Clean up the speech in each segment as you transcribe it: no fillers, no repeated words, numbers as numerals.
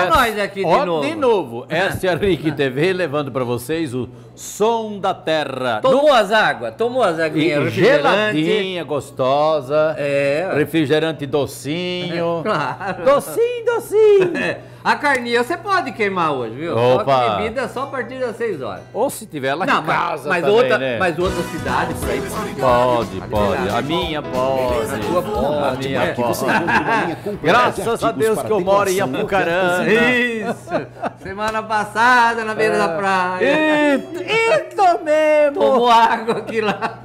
Nós aqui de novo. Essa é a RIC TV levando para vocês o som da terra. Tomou as águas? Tomou as aguinhas? Geladinha, gostosa. É. Refrigerante docinho. Claro. Docinho, docinho. A carninha você pode queimar hoje, viu? Opa. Só que bebida só a partir das 6 horas. Ou se tiver lá Não, em casa mas também, outra, né? mas outra cidade por aí Pode. A minha pode. A tua pode. A minha pode. Graças a Deus que eu moro em Apucarana. Isso. Semana passada na beira da praia. Isso mesmo. Tomou água aqui lá.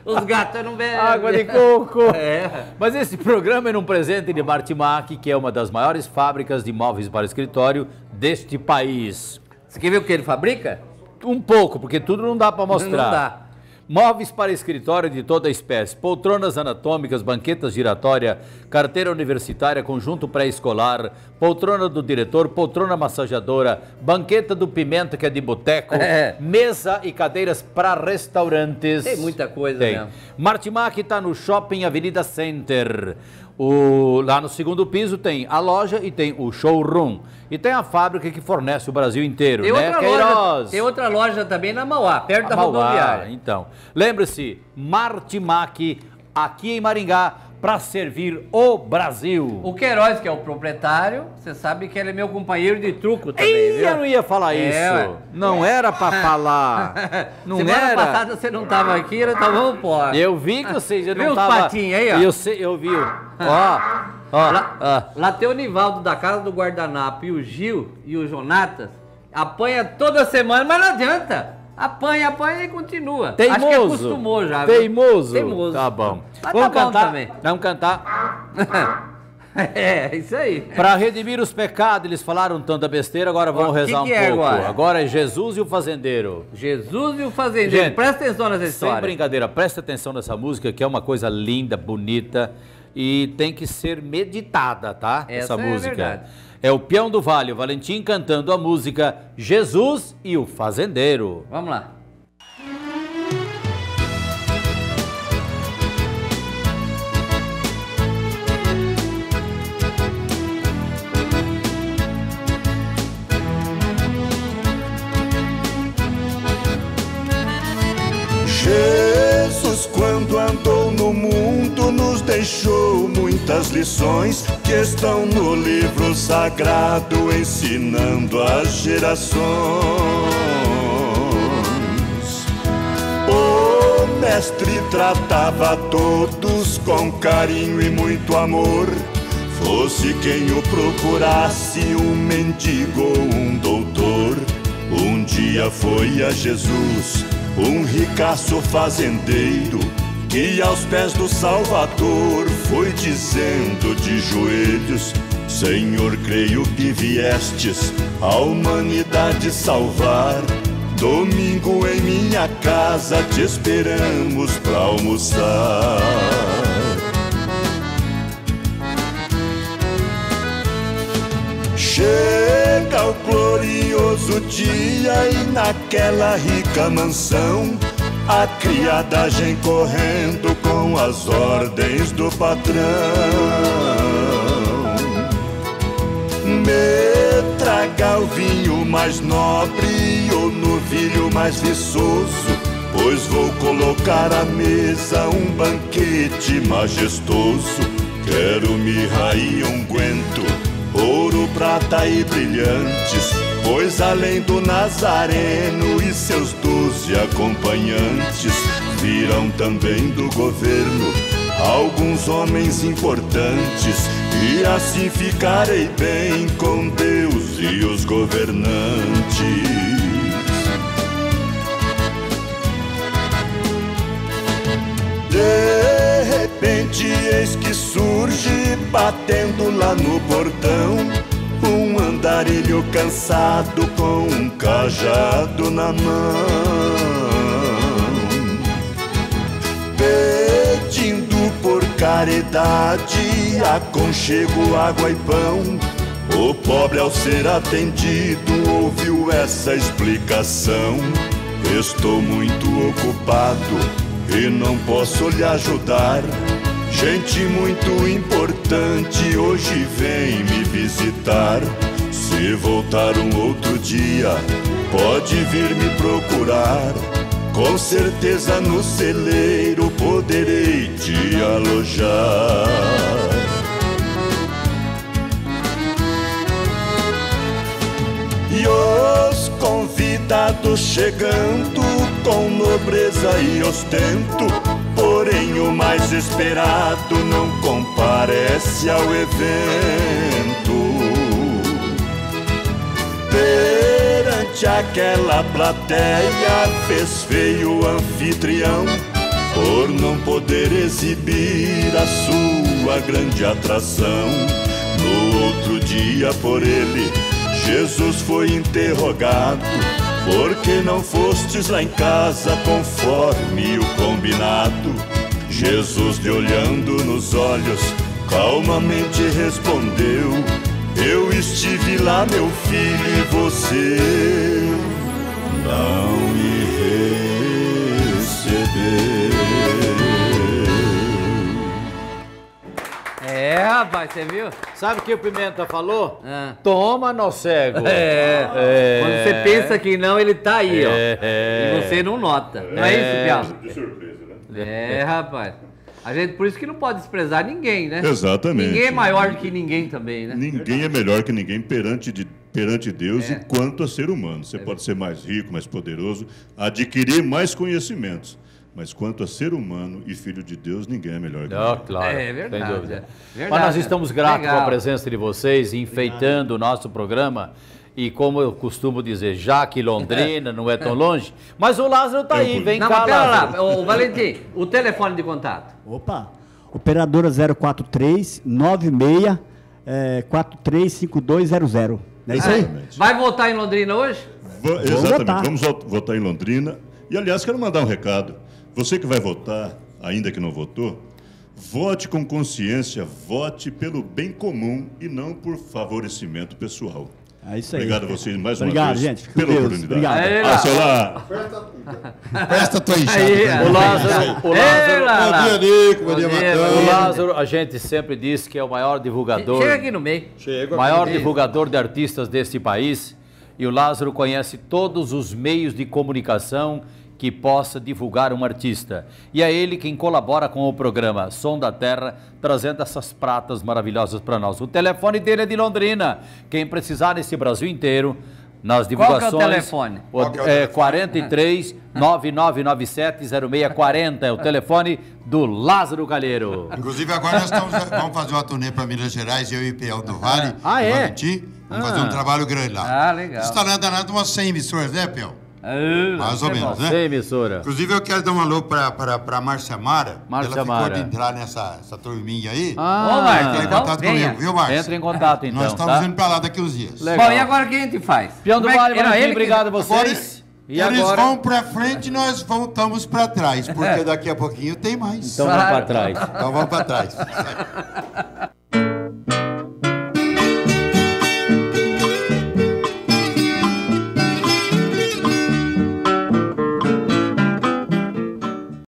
Os gatos não bebem. Água de coco. É. Mas esse programa é um presente de Martimac, que é uma das maiores fábricas de móveis para escritório deste país. Você quer ver o que ele fabrica? Um pouco, porque tudo não dá para mostrar. Não dá. Móveis para escritório de toda espécie, poltronas anatômicas, banquetas giratória, carteira universitária, conjunto pré-escolar, poltrona do diretor, poltrona massageadora, banqueta do Pimenta, que é de boteco, mesa e cadeiras para restaurantes. Tem muita coisa mesmo. Martimac está no Shopping Avenida Center. Lá no segundo piso tem a loja e tem o showroom. E tem a fábrica que fornece o Brasil inteiro, Tem outra loja também na Mauá, perto da rodoviária. Então, lembre-se, Martimac, aqui em Maringá, para servir o Brasil. O Queiroz, que é o proprietário, você sabe que ele é meu companheiro de truco também, viu? Eu não ia falar isso. Não era para falar. Não Semana era. passada você não estava aqui, ele estava no pó. Eu vi que vocês não viu estavam. os patinhos aí, ó? Eu vi. Ó. Lá tem o Nivaldo da Casa do Guardanapo e o Gil e o Jonatas. Apanha toda semana, mas não adianta. Apanha e continua. Teimoso. Acho que acostumou já. Teimoso. Tá bom. Mas Vamos tá bom cantar também. Vamos cantar. É, isso aí. Para redimir os pecados, eles falaram tanta besteira, agora vamos rezar um pouco. Agora é Jesus e o fazendeiro. Jesus e o fazendeiro. Gente, presta atenção nessa história. Sem brincadeira, presta atenção nessa música, que é uma coisa linda, bonita e tem que ser meditada, tá? Essa música. Verdade. É o Peão do Vale, o Valentim cantando a música Jesus e o Fazendeiro. Vamos lá. Jesus, quando andou no mundo, nos deixou muitas lições que estão no livro sagrado, ensinando as gerações. O mestre tratava todos com carinho e muito amor, fosse quem o procurasse, um mendigo ou um doutor. Um dia foi a Jesus um ricaço fazendeiro, que aos pés do Salvador foi dizendo de joelhos: Senhor, creio que viestes a humanidade salvar. Domingo em minha casa te esperamos pra almoçar. Chega o glorioso dia e naquela rica mansão a criadagem correndo com as ordens do patrão. Me traga o vinho mais nobre ou novilho mais viçoso, pois vou colocar à mesa um banquete majestoso. Quero mirra e unguento, ouro, prata e brilhantes, pois além do Nazareno e seus 12 acompanhantes, virão também do governo alguns homens importantes, e assim ficarei bem com Deus e os governantes. De repente eis que surge, batendo lá no portão, um andarilho cansado com um cajado na mão, pedindo por caridade aconchego, água e pão. O pobre, ao ser atendido, ouviu essa explicação: Estou muito ocupado e não posso lhe ajudar. Gente muito importante hoje vem me visitar. Se voltar um outro dia, pode vir me procurar. Com certeza no celeiro poderei te alojar. E os convidados chegando com nobreza e ostento, porém o mais esperado não comparece ao evento. Perante aquela plateia fez feio o anfitrião por não poder exibir a sua grande atração. No outro dia por ele Jesus foi interrogado: por que não fostes lá em casa conforme o combinado? Jesus, lhe olhando nos olhos, calmamente respondeu: eu estive lá, meu filho, e você não me recebeu. É, rapaz, você viu? Sabe o que o Pimenta falou? Ah. Toma, nó cego. Quando você pensa que não, ele tá aí, ó. E você não nota. Não é isso, Piau? De surpresa, né? É, rapaz. A gente, por isso que não pode desprezar ninguém, né? Exatamente. Ninguém é maior do que ninguém também, né? Ninguém é melhor que ninguém perante Deus enquanto a ser humano. Você pode ser mais rico, mais poderoso, adquirir mais conhecimentos. Mas quanto a ser humano e filho de Deus, ninguém é melhor que ninguém. Claro, É verdade, sem dúvida. é verdade. Mas nós estamos gratos Legal. com a presença de vocês, enfeitando o nosso programa. E como eu costumo dizer, já que Londrina não é tão longe, mas o Lázaro tá aí, vem Não, cá, mas pera Lázaro. lá, ô Valentim, o telefone de contato. Opa, operadora 043 96 435200. Não é isso aí? Vai votar em Londrina hoje? Exatamente, votar. vamos votar em Londrina. E, aliás, quero mandar um recado. Você que vai votar, ainda que não votou, vote com consciência, vote pelo bem comum e não por favorecimento pessoal. É isso aí. Obrigado a vocês mais uma Obrigado, vez gente. Fica com pela Deus. oportunidade. Obrigado. Aí, Seu lá. Presta a tua enxada. Aí, O Lázaro, Bom dia, Nico. Bom dia, Bom dia, Matão. bom o dia. Lázaro, a gente sempre diz que é o maior divulgador, Chega aqui no meio. maior divulgador de artistas deste país. E o Lázaro conhece todos os meios de comunicação que possa divulgar um artista. E é ele quem colabora com o programa Som da Terra, trazendo essas pratas maravilhosas para nós. O telefone dele é de Londrina. Quem precisar nesse Brasil inteiro, nas divulgações... Qual que é o telefone? É 43 9997 0640. É o telefone do Lázaro Calheiro. Inclusive, agora nós vamos fazer uma turnê para Minas Gerais, eu e o Piel do Vale. Ah, é? Valentim. Vamos fazer um trabalho grande lá. Ah, legal. Instalando umas 100 emissoras, né, Piel? Mais ou menos, né? Sem emissora. Inclusive, eu quero dar um alô pra Márcia Mara. Márcia Ela ficou Mara. de entrar nessa turminha aí. Ô, Márcio, Entra em então contato venha. comigo, viu, Márcia? Entra em contato então, Nós estamos tá? indo pra lá daqui uns dias. Legal. Bom, e agora o que a gente faz? Peão do Como é Vale, que- era Valentim, ele que- obrigado a vocês. E Eles agora? vão pra frente e nós voltamos pra trás, porque daqui a pouquinho tem mais. Então vamos para trás. Então vamos pra trás.